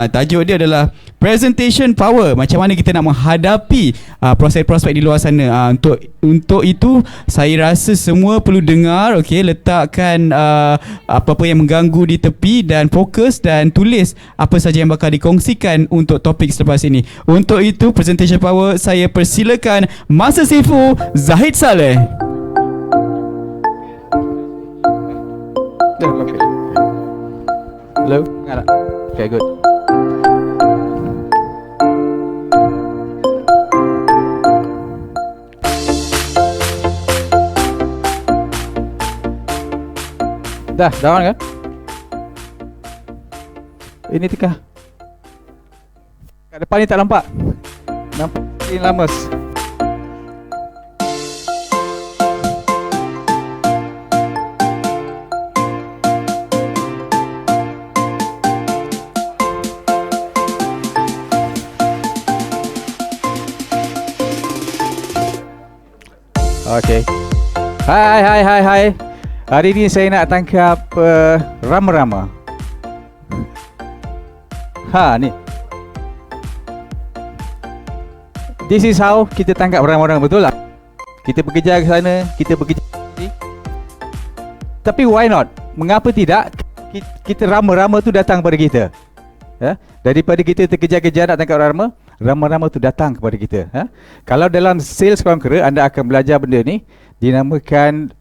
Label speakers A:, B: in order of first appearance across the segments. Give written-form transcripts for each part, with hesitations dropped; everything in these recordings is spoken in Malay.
A: Tajuk dia adalah presentation power. Macam mana kita nak menghadapi prospek-prospek di luar sana. Untuk itu saya rasa semua perlu dengar, okey, letakkan apa-apa yang mengganggu di tepi dan fokus dan tulis apa saja yang bakal dikongsikan untuk topik selepas ini. Untuk itu presentation power, saya persilakan Master Sifu Zahid Saleh.
B: Hello, dengar tak? Okay, good. Dah on kan? Ini tengah. Kat depan ni tak nampak. Nampak ini lama. Okay. Hai. Hari ni saya nak tangkap rama-rama. Ni. This is how kita tangkap rama-rama, betul tak? Kita bekerja ke sana, kita bekerja sini. Tapi why not? Mengapa tidak kita rama-rama tu datang kepada kita? Daripada kita terkejar-kejar nak tangkap rama-rama tu datang kepada kita. Kalau dalam Sales Conqueror anda akan belajar benda ni, dinamakan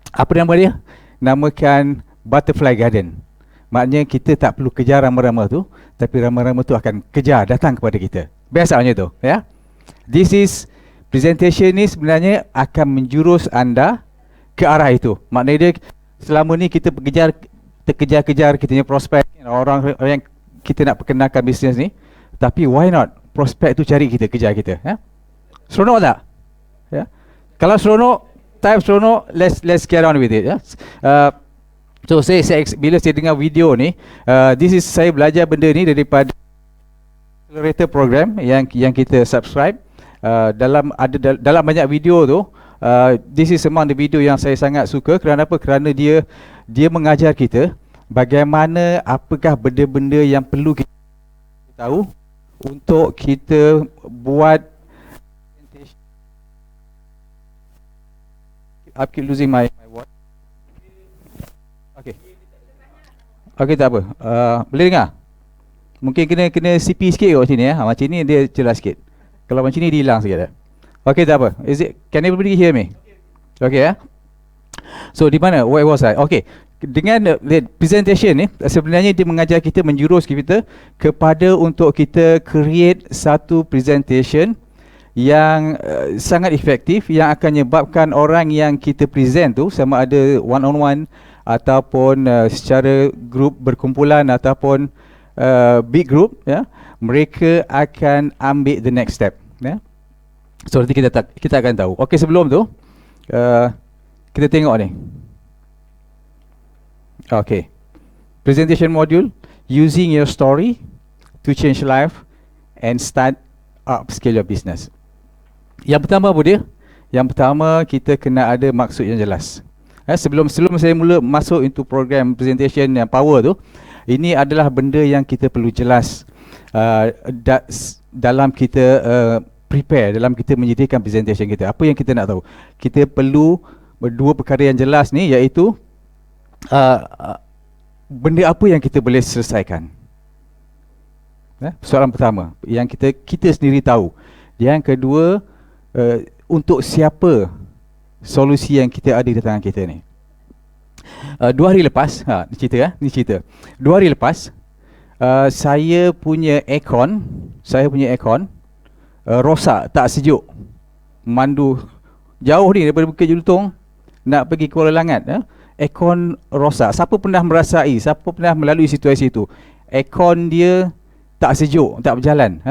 B: apa nama dia? Namakan Butterfly Garden. Maknanya kita tak perlu kejar rama-rama tu, tapi rama-rama tu akan kejar, datang kepada kita. Biasa macam tu, ya. This is presentation ni sebenarnya akan menjurus anda ke arah itu. Maknanya dia selama ni kita terkejar-kejar kita punya prospek, orang yang kita nak perkenalkan bisnes ni, tapi why not prospek tu cari kita, kejar kita, ya. Seronok tak? Ya. Kalau seronok, let's get on with it, ya. So bila saya dengar video ni, saya belajar benda ni daripada accelerator program yang kita subscribe. Dalam banyak video tu, this is among the video yang saya sangat suka. Kerana apa? Kerana dia mengajar kita bagaimana, apakah benda-benda yang perlu kita tahu untuk kita buat. I keep losing my watch. Okay, tak apa. Boleh dengar? Mungkin kena CP sikit kat sini, ya. Macam ni dia jelas sikit. Kalau macam ni dia hilang sikit. Okay, tak apa. Can everybody hear me? Okay, ya. So di mana? Where was I? Okay. Dengan presentation ni sebenarnya dia mengajar kita, menjurus kita kepada untuk kita create satu presentation yang sangat efektif, yang akan menyebabkan orang yang kita present tu, sama ada one on one ataupun secara grup berkumpulan ataupun big group, ya, mereka akan ambil the next step, ya. So nanti kita akan tahu. Okey, sebelum tu kita tengok ni. Okay, presentation module, using your story to change life and start upscale your business. Yang pertama apa dia? Yang pertama kita kena ada maksud yang jelas. Sebelum saya mula masuk into program presentation yang power tu, ini adalah benda yang kita perlu jelas dalam kita prepare, dalam kita menyediakan presentation kita. Apa yang kita nak tahu? Kita perlu dua perkara yang jelas ni, iaitu benda apa yang kita boleh selesaikan. Soalan pertama yang kita sendiri tahu. Yang kedua, untuk siapa solusi yang kita ada di tangan kita ni. 2 hari lepas, ni cerita. 2 hari lepas, saya punya aircon rosak, tak sejuk. Mandu jauh ni daripada Bukit Jelutong nak pergi Kuala Langat, aircon rosak. Siapa pernah merasai, siapa pernah melalui situasi itu? Aircon dia tak sejuk, tak berjalan,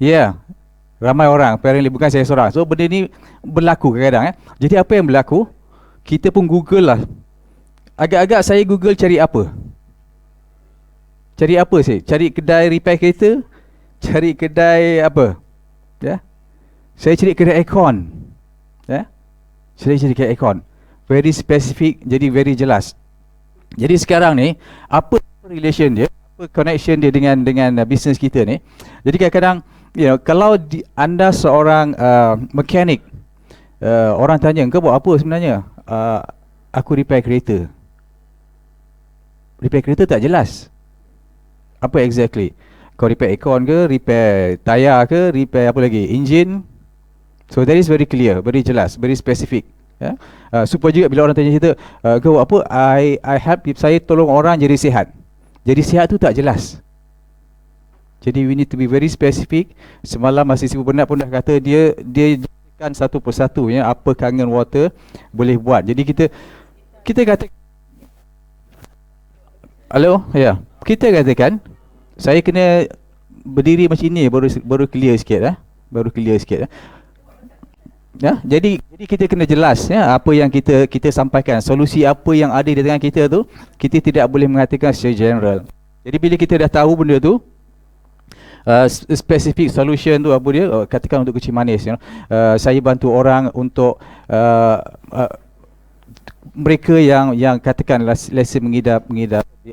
B: ya. Ramai orang, apparently bukan saya seorang. So benda ni berlaku kadang-kadang, Jadi apa yang berlaku? Kita pun Google lah. Agak-agak saya Google cari apa? Cari apa saya? Cari kedai repair kereta? Cari kedai apa? Ya. Saya cari kedai aircon. Ya. Saya cari kedai aircon. Very specific, jadi very jelas. Jadi sekarang ni, apa relation dia? Apa connection dia dengan business kita ni. Jadi kadang-kadang kalau anda seorang mekanik, orang tanya engkau buat apa sebenarnya? Aku repair kereta. Repair kereta tak jelas. Apa exactly? Kau repair aircon ke, repair tayar ke, repair apa lagi? Engine. So that is very clear, very jelas, very specific. Ya. Supaya juga bila orang tanya kita, kau apa? I help, saya tolong orang jadi sihat. Jadi sihat tu tak jelas. Jadi we need to be very specific. Semalam Mahasiswa Bernard pun dah kata dia jelaskan satu persatu apa Kangen Water boleh buat. Jadi kita kata, halo, ya. Kita katakan saya kena berdiri macam ni baru clear sikit baru clear sikit ya. Jadi kita kena jelas apa yang kita sampaikan, solusi apa yang ada di tangan kita tu, kita tidak boleh mengatakan secara general. Jadi bila kita dah tahu benda tu, specific solution tu apa dia, katakan untuk kecil manis, saya bantu orang untuk mereka yang katakan lesen mengidap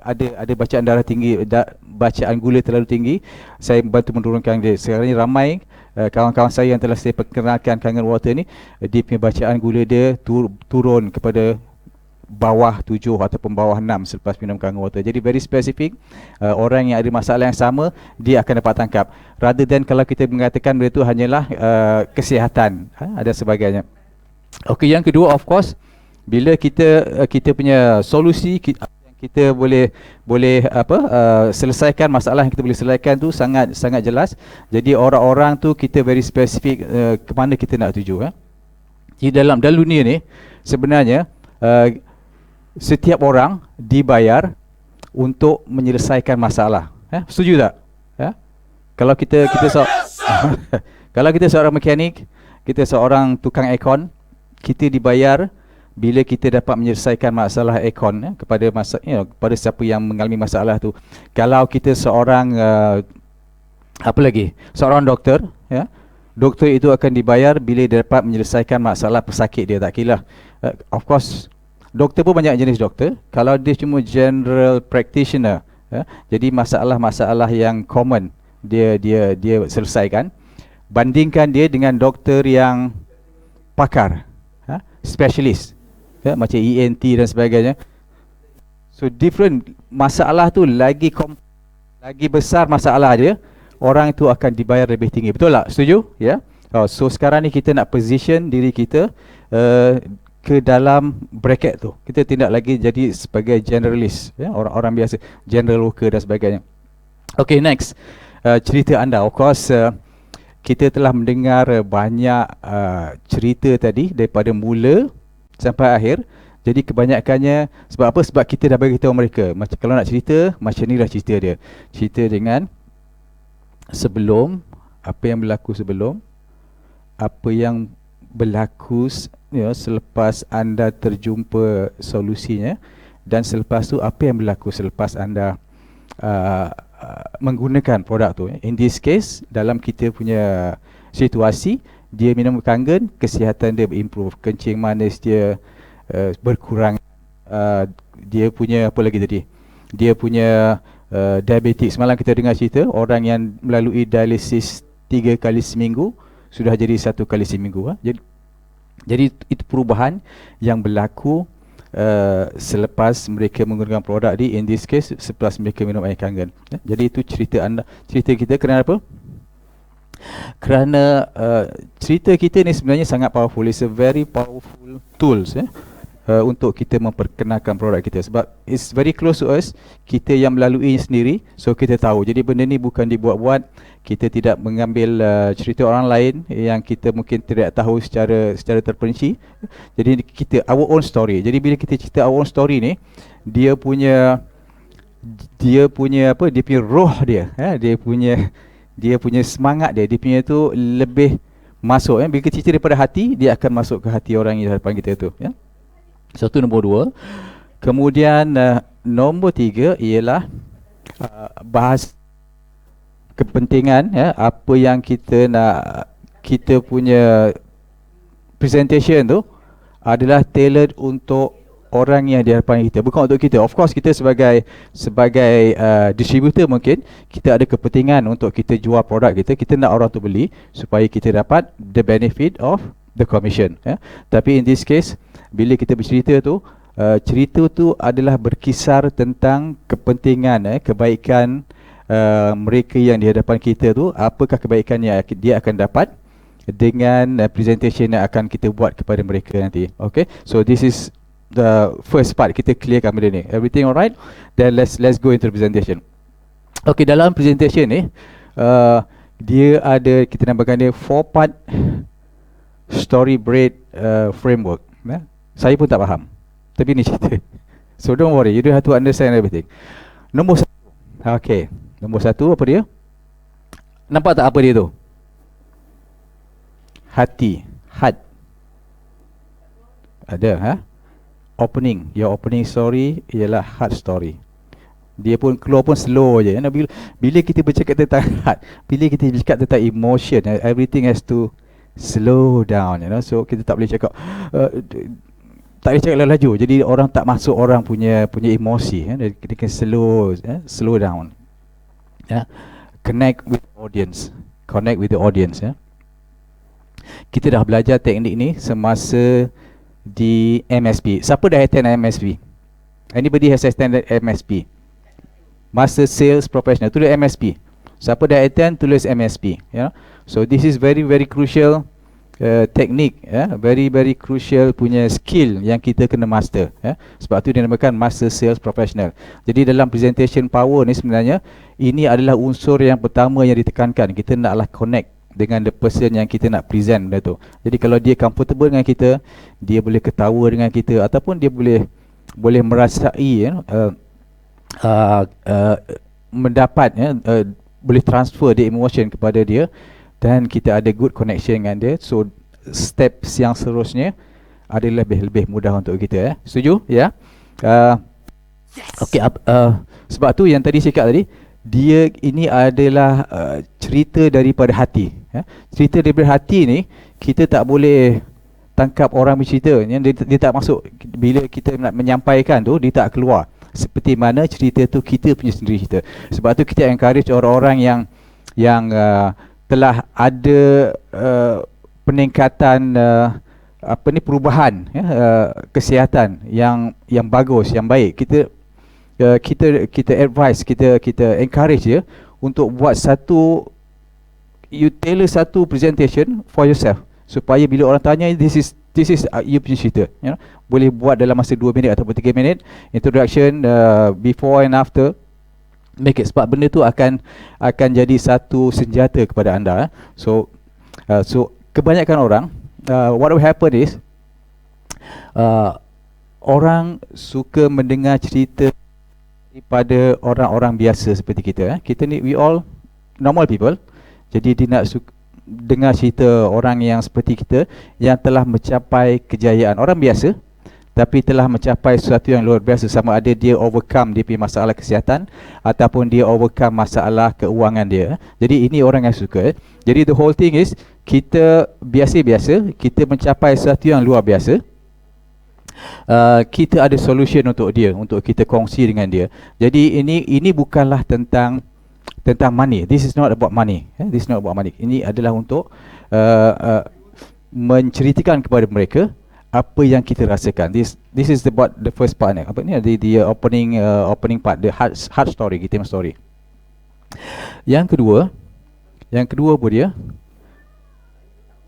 B: ada bacaan darah tinggi, bacaan gula terlalu tinggi, saya bantu menurunkan dia. Sekarang ni ramai kawan-kawan saya yang telah saya perkenalkan Kangen Water ni, dia punya bacaan gula dia turun kepada bawah 7 ataupun bawah 6 selepas minum Kangen Water. Jadi very specific, orang yang ada masalah yang sama dia akan dapat tangkap, rather than kalau kita mengatakan benda tu hanyalah kesihatan ada sebagainya. Okey, yang kedua, of course, bila kita punya solusi kita boleh selesaikan masalah yang kita boleh selesaikan tu sangat jelas. Jadi orang-orang tu kita very specific ke mana kita nak tuju. Di dalam dunia ni sebenarnya setiap orang dibayar untuk menyelesaikan masalah. Setuju tak? Kalau kita kalau kita seorang mekanik, kita seorang tukang aircon, kita dibayar bila kita dapat menyelesaikan masalah aircon kepada kepada siapa yang mengalami masalah tu. Kalau kita seorang seorang doktor, doktor itu akan dibayar bila dia dapat menyelesaikan masalah pesakit dia, tak kira. Of course, doktor pun banyak jenis doktor. Kalau dia cuma general practitioner, jadi masalah-masalah yang common dia selesaikan, bandingkan dia dengan doktor yang pakar, specialist, macam ENT dan sebagainya. So different, masalah tu lagi besar masalah dia, orang itu akan dibayar lebih tinggi. Betul tak? Setuju? Ya. So sekarang ni kita nak position diri kita ke dalam bracket tu. Kita tidak lagi jadi sebagai generalist, orang-orang biasa, general worker dan sebagainya. Okay, next, cerita anda. Of course, kita telah mendengar banyak cerita tadi daripada mula sampai akhir. Jadi kebanyakannya sebab apa? Sebab kita dah bagi tahu mereka, macam kalau nak cerita, macam ni lah cerita dia. Cerita dengan sebelum, apa yang berlaku sebelum, apa yang berlaku selepas anda terjumpa solusinya, dan selepas tu apa yang berlaku selepas anda menggunakan produk tu. In this case, dalam kita punya situasi, dia minum Kangen, kesihatan dia improve, kencing manis dia berkurang, dia punya apa lagi tadi, dia punya diabetes. Semalam kita dengar cerita orang yang melalui dialisis 3 kali seminggu sudah jadi 1 kali seminggu. Jadi itu perubahan yang berlaku selepas mereka menggunakan produk di, in this case, selepas mereka minum air Kangen. Jadi itu cerita kita. Kerana apa? Kerana cerita kita ni sebenarnya sangat powerful. It's a very powerful tools untuk kita memperkenalkan produk kita, sebab it's very close to us, kita yang melalui sendiri, so kita tahu. Jadi benda ni bukan dibuat-buat, kita tidak mengambil cerita orang lain yang kita mungkin tidak tahu secara terperinci. Jadi kita our own story. Jadi bila kita cerita our own story ni, dia punya roh dia, dia punya semangat dia punya tu lebih masuk. Bila kita cerita daripada hati, dia akan masuk ke hati orang yang hadapan kita tu. So tu nombor 2. Kemudian nombor 3 ialah bahas kepentingan, apa yang kita nak, kita punya presentation tu adalah tailored untuk orang yang di hadapan kita, bukan untuk kita. Of course kita sebagai distributor mungkin kita ada kepentingan untuk kita jual produk kita, kita nak orang tu beli supaya kita dapat the benefit of the commission, ya. Tapi in this case bila kita bercerita tu, cerita tu adalah berkisar tentang kepentingan, kebaikan mereka yang di hadapan kita tu, apakah kebaikan yang dia akan dapat dengan presentation yang akan kita buat kepada mereka nanti. Okay, so this is the first part, kita clearkan benda ni. Everything alright? Then let's go into the presentation. Okay, dalam presentation ni dia ada, kita namakan dia 4-part story-braid framework. Saya pun tak faham, tapi ni cerita. So don't worry, you don't have to understand everything. Nombor 1. Okay, nombor 1 apa dia? Nampak tak apa dia tu? Hati, heart. Ada, opening, your opening story ialah heart story. Dia pun keluar pun slow je. Bila kita bercakap tentang heart, bila kita bercakap tentang emotion, everything has to slow down, you know. So kita tak boleh cakap tak boleh cakap laju. Jadi orang tak masuk orang punya emosi, Kita kena slow down. Connect with the audience, Kita dah belajar teknik ni semasa di MSP. Siapa dah attend MSP? Anybody has attended MSP? Master Sales Professional, tulis MSP. Siapa dah attend, tulis MSP, So this is very crucial teknik, very crucial punya skill yang kita kena master, Sebab tu dinamakan Master Sales Professional. Jadi dalam presentation power ni sebenarnya ini adalah unsur yang pertama yang ditekankan. Kita naklah connect dengan the person yang kita nak present benda tu. Jadi kalau dia comfortable dengan kita, dia boleh ketawa dengan kita, ataupun dia boleh merasai mendapat boleh transfer the emotion kepada dia, dan kita ada good connection dengan dia. So steps yang seterusnya adalah lebih mudah untuk kita, Setuju? Ya. Okey, sebab tu yang tadi saya cakap tadi, dia ini adalah cerita daripada hati, Cerita daripada hati ni kita tak boleh tangkap orang bercerita, dia tak masuk. Bila kita nak menyampaikan tu, dia tak keluar seperti mana cerita tu kita punya sendiri cerita. Sebab tu kita encourage orang-orang yang telah ada peningkatan perubahan, kesihatan yang bagus, yang baik. Kita advise, kita encourage dia untuk buat you tailor satu presentation for yourself, supaya bila orang tanya, this is you punya cerita, boleh buat dalam masa 2 minit atau 3 minit introduction, before and after. Make it, sebab benda tu akan jadi satu senjata kepada anda. So kebanyakan orang, what will happen is orang suka mendengar cerita daripada orang-orang biasa seperti kita. Kita ni, we all normal people. Jadi dia nak dengar cerita orang yang seperti kita, yang telah mencapai kejayaan. Orang biasa tapi telah mencapai sesuatu yang luar biasa, sama ada dia overcome dia punya masalah kesihatan ataupun dia overcome masalah keuangan dia. Jadi ini orang yang suka. Jadi the whole thing is, kita biasa-biasa, kita mencapai sesuatu yang luar biasa, kita ada solution untuk dia, untuk kita kongsi dengan dia. Jadi ini bukanlah tentang money. This is not about money. This is not about money. Ini adalah untuk menceritakan kepada mereka apa yang kita rasakan. This is about the first part ni. Apa ni? The opening part, the heart story, kita story. Yang kedua apa dia?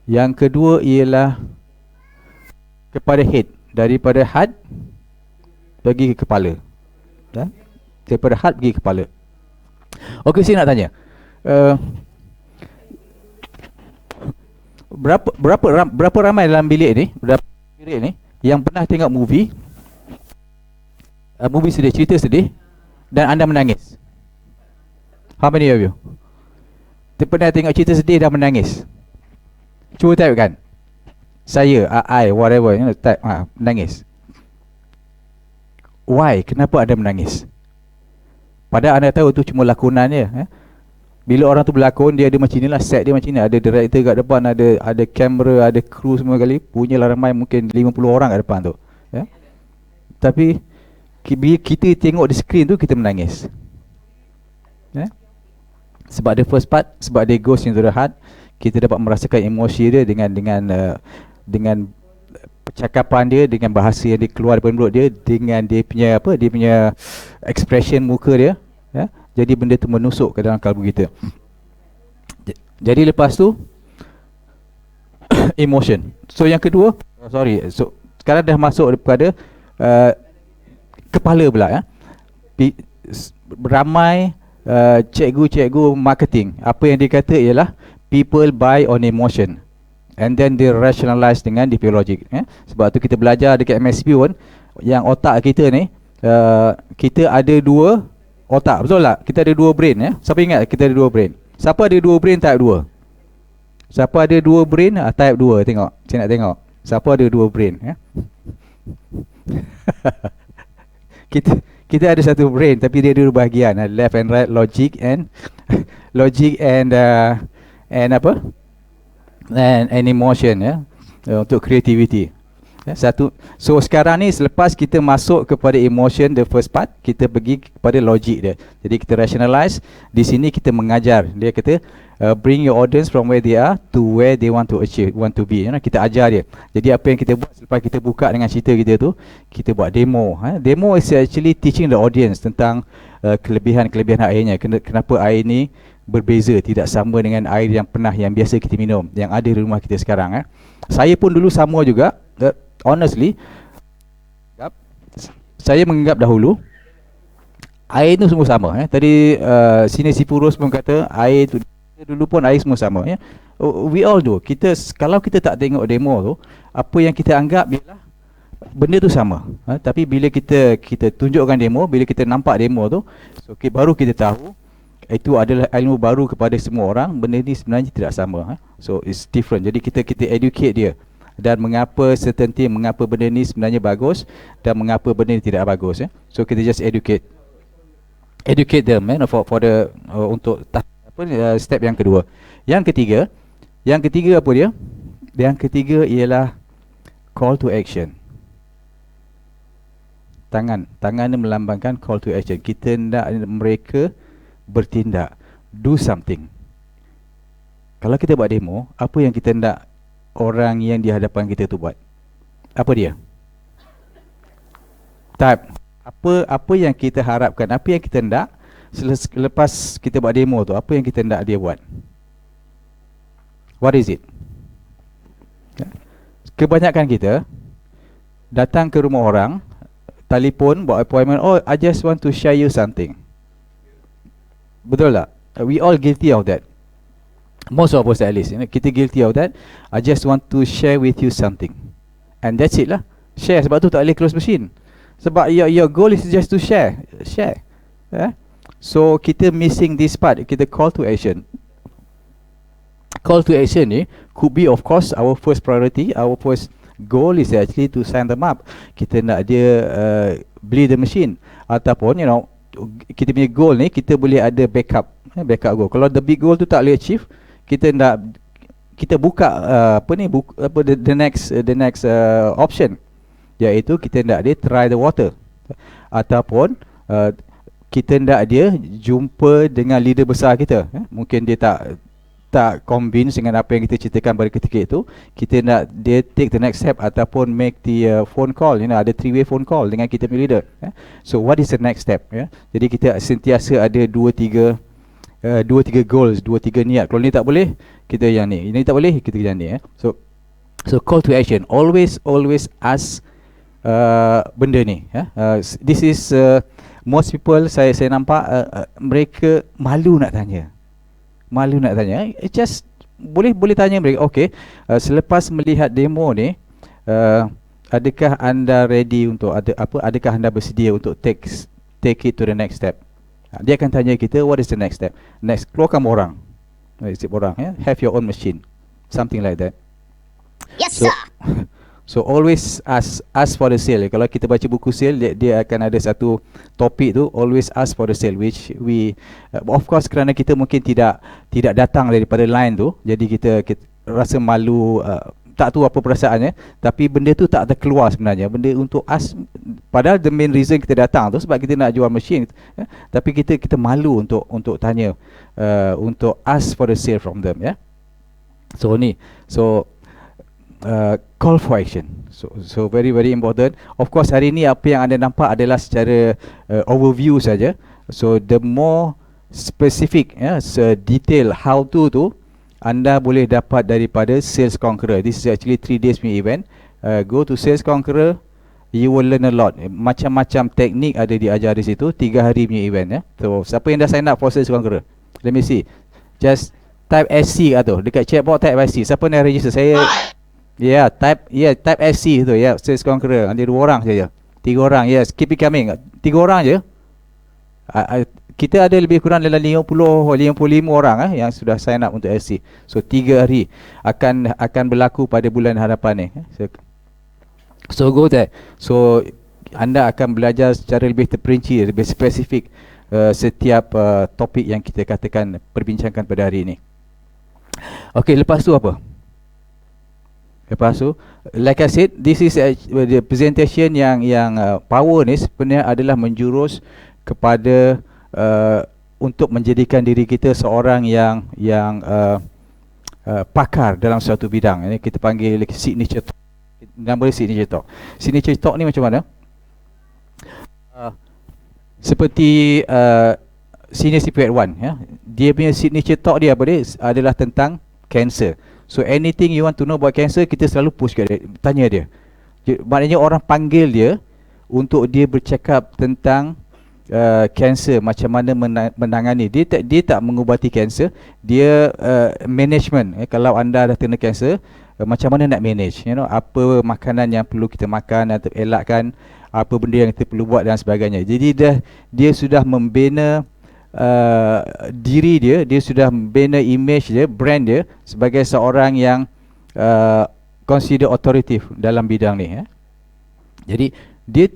B: Yang kedua ialah kepada head, daripada heart pergi ke kepala. Daripada heart pergi ke kepala. Okey, saya nak tanya, berapa ramai dalam bilik ni, yang pernah tengok movie sedih, cerita sedih, dan anda menangis? How many of you pernah tengok cerita sedih dan menangis? Cuba type kan. Saya, I, whatever, type, menangis. Why? Kenapa anda menangis? Padahal anda tahu tu cuma lakonan je. Bila orang tu berlakon, dia ada macam inilah, set dia macam ni, ada director kat depan, ada kamera, ada kru semua kali, punyalah ramai, mungkin 50 orang kat depan tu. Tapi bila kita tengok di skrin tu, kita menangis. Sebab the first part, sebab dia goes into the heart, kita dapat merasakan emosi dia dengan percakapan dia, dengan bahasa yang dia keluar daripada mulut dia, dengan dia punya expression muka dia, jadi benda tu menusuk ke dalam kalbu kita. Jadi lepas tu emotion. So yang kedua, so sekarang dah masuk kepada kepala pula, ramai cikgu-cikgu marketing, apa yang dia kata ialah people buy on emotion and then they rationalize dengan DP logic. Sebab tu kita belajar dekat MSP pun, yang otak kita ni, kita ada dua otak, betul tak? Kita ada dua brain. Siapa ingat kita ada dua brain? Siapa ada dua brain type 2? Siapa ada dua brain type 2? Tengok, saya nak tengok siapa ada dua brain. Kita ada satu brain tapi dia ada dua bahagian, left and right, logic and and emotion, untuk creativity. So sekarang ni, selepas kita masuk kepada emotion, the first part, kita pergi kepada logic dia. Jadi kita rationalize. Di sini kita mengajar. Dia kata bring your audience from where they are to where they want to achieve, want to be. Kita ajar dia. Jadi apa yang kita buat selepas kita buka dengan cerita kita tu, kita buat demo. Demo is actually teaching the audience tentang kelebihan-kelebihan airnya. Kenapa air ni berbeza, tidak sama dengan air yang biasa kita minum, yang ada di rumah kita sekarang. Saya pun dulu sama juga. Honestly, saya menganggap dahulu air tu semua sama. Tadi sini si Purus pun kata air tu dulu pun air semua sama. We all do. Kalau kita tak tengok demo tu, apa yang kita anggap ialah benda tu sama. Tapi bila kita tunjukkan demo, bila kita nampak demo tu, so baru kita tahu itu adalah ilmu baru kepada semua orang. Benda ni sebenarnya tidak sama. So it's different. Jadi kita educate dia, dan mengapa certain thing, mengapa benda ni sebenarnya bagus dan mengapa benda ni tidak bagus. So kita just educate them for the untuk step yang kedua. Yang ketiga apa dia? Yang ketiga ialah call to action. Tangan ni melambangkan call to action. Kita nak mereka bertindak, do something. Kalau kita buat demo, apa yang kita nak orang yang di hadapan kita tu buat? Apa dia? Type. Apa yang kita harapkan, apa yang kita nak selepas kita buat demo tu, apa yang kita nak dia buat? What is it? Kebanyakan kita datang ke rumah orang, telefon, buat appointment, oh I just want to share you something. Betul tak? We all guilty of that. Most of us at least, kita guilty of that. I just want to share with you something, and that's it lah. Share, sebab tu tak boleh close machine. Sebab your goal is just to share. So kita missing this part. Kita call to action. Call to action ni could be, of course, our first priority. Our first goal is actually to sign them up. Kita nak dia beli the machine, ataupun kita punya goal ni, kita boleh ada backup goal. Kalau the big goal tu tak boleh achieve, kita buka the next option, iaitu kita nak dia try the water, ataupun kita nak dia jumpa dengan leader besar kita. Mungkin dia tak convince dengan apa yang kita ceritakan pada ketika itu. Kita nak dia take the next step, ataupun make the phone call. Ada 3-way phone call dengan kita punya leader. So what is the next step? Jadi kita sentiasa ada 2-3 goals, 2-3 niat. Kalau ni tak boleh, kita yang ni. Ini tak boleh, kita yang ni. So call to action. Always ask benda ni. This is most people saya nampak mereka malu nak tanya. Just boleh tanya mereka, okay, selepas melihat demo ni, adakah anda ready untuk adakah anda bersedia untuk take it to the next step? Dia akan tanya kita, what is the next step? Next, keluarkan orang. Have your own machine, something like that.
C: Yes, sir.
B: So always ask for the sale. Kalau kita baca buku sale, dia akan ada satu topik tu, always ask for the sale, which we of course, kerana kita mungkin tidak datang daripada line tu, jadi kita rasa malu tak tahu apa perasaannya, tapi benda tu tak terkeluar sebenarnya. Benda untuk ask, padahal the main reason kita datang tu sebab kita nak jual mesin, tapi kita malu untuk tanya, untuk ask for the sale from them, ya. So call for action. So very very important. Of course hari ni apa yang anda nampak adalah secara overview saja. So the more specific, detail how to tu anda boleh dapat daripada Sales Conqueror. This is actually 3 days punya event. Go to Sales Conqueror, you will learn a lot. Macam-macam teknik ada diajar di situ. 3 hari punya event, ya. So siapa yang dah sign up for Sales Conqueror? Let me see. Just type SC atau dekat chatbot type SC. Siapa yang register? Saya type SC tu, ya, Sales Conqueror. Ada 2 orang saja. 3 orang. Yes, keep it coming. 3 orang je. Kita ada lebih kurang dalam 50-55 orang yang sudah sign up untuk SC. So 3 hari akan berlaku pada bulan hadapan ni. So go there. So anda akan belajar secara lebih terperinci, lebih spesifik setiap topik yang kita katakan perbincangkan pada hari ini. Okey, lepas tu apa? Lepas tu, like I said, this is the presentation yang power ni sebenarnya adalah menjurus kepada untuk menjadikan diri kita seorang yang pakar dalam suatu bidang. Ini kita panggil signature talk. Nama dia signature talk. Signature talk ni macam mana? Seperti Senior CPF1, ya. Dia punya signature talk dia apa dia? Adalah tentang cancer. So anything you want to know about cancer, kita selalu push ke dia, tanya dia. Maknanya orang panggil dia untuk dia bercakap tentang kanser, macam mana menangani. Dia tak mengubati kanser, dia management. Kalau anda dah kena kanser, macam mana nak manage, apa makanan yang perlu kita makan atau elakkan, apa benda yang kita perlu buat dan sebagainya. Jadi dia sudah membina diri dia sudah membina image dia, brand dia sebagai seorang yang consider authoritative dalam bidang ni, ya. Jadi dia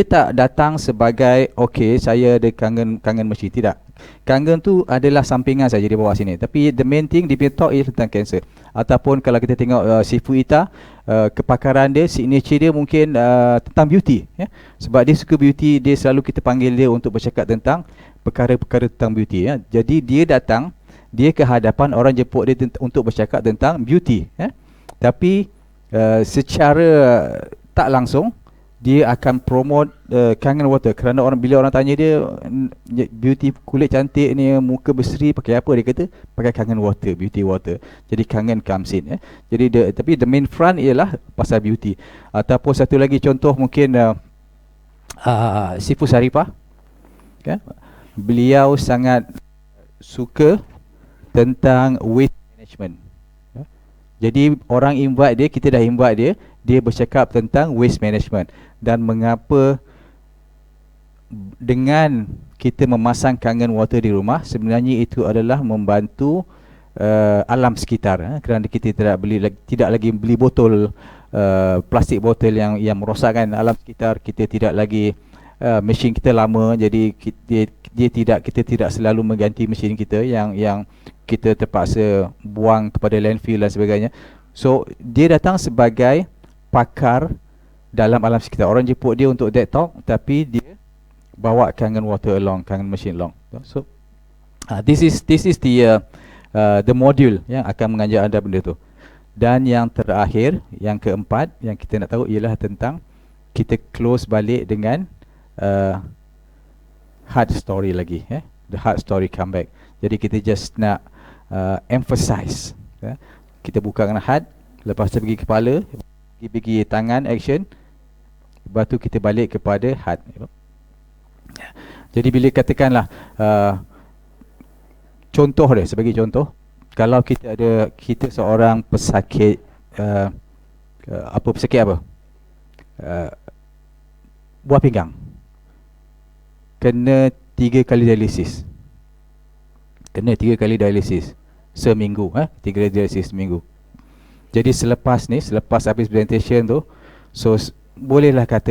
B: tak datang sebagai okey saya ada kangen mesin, tidak. Kangen tu adalah sampingan saja di bawah sini, tapi the main thing dia talk is tentang kanser. Ataupun kalau kita tengok Sifu Ita, kepakaran dia, signature dia mungkin tentang beauty, ya. Sebab dia suka beauty, dia selalu kita panggil dia untuk bercakap tentang perkara-perkara tentang beauty, ya. Jadi dia datang, dia ke hadapan orang jemput dia untuk bercakap tentang beauty, ya. Tapi secara tak langsung dia akan promote Kangen Water, kerana bila orang tanya dia beauty, kulit cantik ni, muka berseri, pakai apa, dia kata pakai Kangen Water, beauty water. Jadi Kangen comes in, Jadi tapi the main front ialah pasal beauty. Ataupun satu lagi contoh mungkin Sifu Saripah, beliau sangat suka tentang waste management. Jadi orang invite dia, kita dah invite dia bercakap tentang waste management dan mengapa dengan kita memasang Kangen Water di rumah, sebenarnya itu adalah membantu alam sekitar, kerana kita tidak lagi beli botol plastik botol yang merosakkan alam sekitar. Kita tidak lagi mesin kita lama, jadi kita tidak selalu mengganti mesin kita yang kita terpaksa buang kepada landfill dan sebagainya. So dia datang sebagai pakar dalam alam sekitar. Orang jemput dia untuk that talk, tapi dia bawa Kangen Water along, Kangen machine along. So this is the module yang akan mengajar anda benda tu. Dan yang terakhir, yang keempat yang kita nak tahu ialah tentang kita close balik dengan hard story lagi, the hard story comeback. Jadi kita just nak emphasize, kita buka dengan hard, lepas tu pergi kepala, pergi tangan, action, lepas tu kita balik kepada hard. Jadi bila katakanlah contoh dia, sebagai contoh, kalau kita seorang pesakit pesakit apa, buah pinggang, kena 3 kali dialisis, seminggu, 3 kali dialisis seminggu. Jadi selepas habis presentation tu, so bolehlah kata,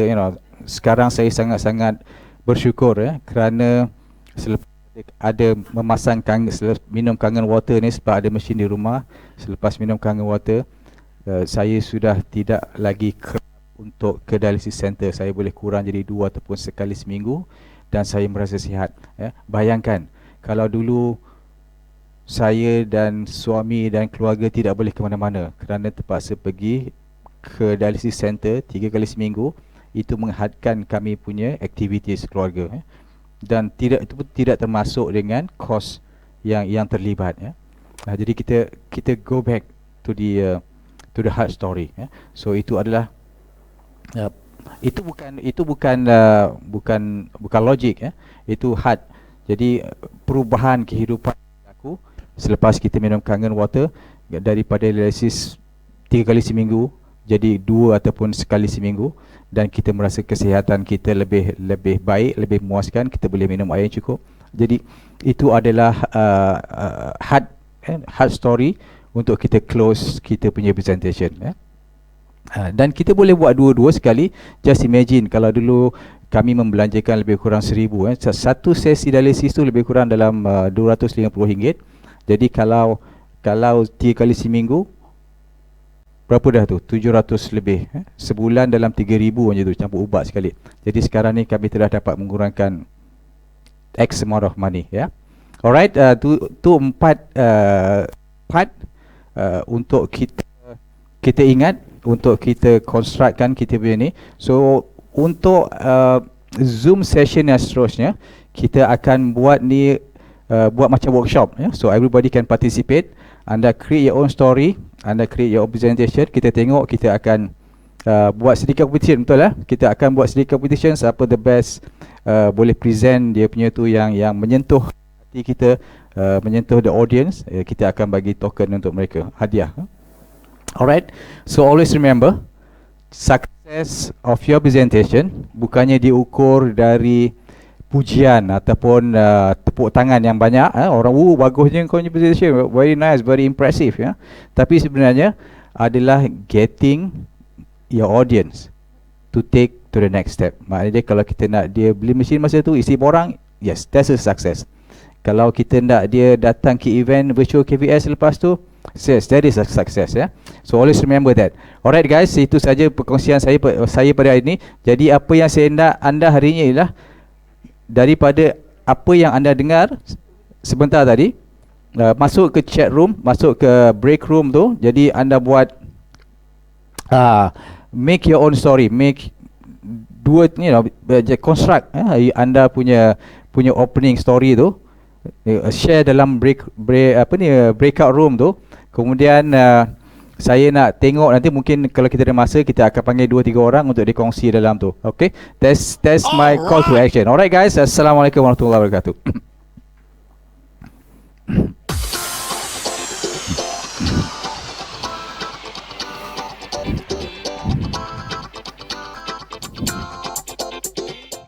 B: sekarang saya sangat-sangat bersyukur, kerana selepas ada memasang minum Kangen Water ni, sebab ada mesin di rumah. Selepas minum Kangen Water, saya sudah tidak lagi untuk ke dialysis center. Saya boleh kurang jadi 2 ataupun sekali seminggu dan saya merasa sihat. Bayangkan kalau dulu saya dan suami dan keluarga tidak boleh ke mana-mana kerana terpaksa pergi ke dialysis center 3 kali seminggu, itu menghadkan kami punya aktiviti keluarga, dan itu pun tidak termasuk dengan kos yang terlibat. Jadi kita go back to the hard story. So itu adalah itu bukan logik, itu hard. Jadi perubahan kehidupan aku selepas kita minum Kangen Water daripada dialysis 3 kali seminggu jadi 2 ataupun sekali seminggu, dan kita merasa kesihatan kita lebih baik, lebih memuaskan, kita boleh minum air yang cukup. Jadi itu adalah hard story untuk kita close kita punya presentation. Dan kita boleh buat dua-dua sekali. Just imagine kalau dulu kami membelanjakan lebih kurang 1,000, satu sesi dialisis tu lebih kurang dalam RM250. Jadi kalau 3 kali seminggu, berapa dah tu? 700 lebih. Sebulan dalam 3,000 je tu, campur ubat sekali. Jadi sekarang ni kami telah dapat mengurangkan X amount of money. Alright, tu 4 part untuk kita ingat, untuk kita constructkan kita punya ni. So untuk Zoom session yang seterusnya, kita akan buat ni buat macam workshop. So everybody can participate. Anda create your own story, anda create your own presentation. Kita tengok, kita akan buat sedikit competition, betul lah. Kita akan buat sedikit competition, siapa the best boleh present dia punya tu yang menyentuh hati kita, menyentuh the audience. Kita akan bagi token untuk mereka, hadiah. Alright, so always remember, success of your presentation bukannya diukur dari pujian ataupun tepuk tangan yang banyak. Orang bagusnya kau punya presentation, very nice, very impressive. Tapi sebenarnya adalah getting your audience to take to the next step. Maknanya kalau kita nak dia beli mesin masa tu isi borang, yes, that's a success. Kalau kita nak dia datang ke event virtual KVS lepas tu, yes, that is a success. So always remember that. Alright guys, itu saja perkongsian saya pada hari ini. Jadi apa yang saya nak anda hari ini ialah, daripada apa yang anda dengar sebentar tadi, masuk ke chat room, masuk ke break room tu. Jadi anda buat make your own story, make construct anda punya opening story tu, share dalam breakout room tu. Kemudian saya nak tengok nanti, mungkin kalau kita ada masa, kita akan panggil 2-3 orang untuk dikongsi dalam tu. Okay, that's my call to action. Alright guys, Assalamualaikum warahmatullahi wabarakatuh.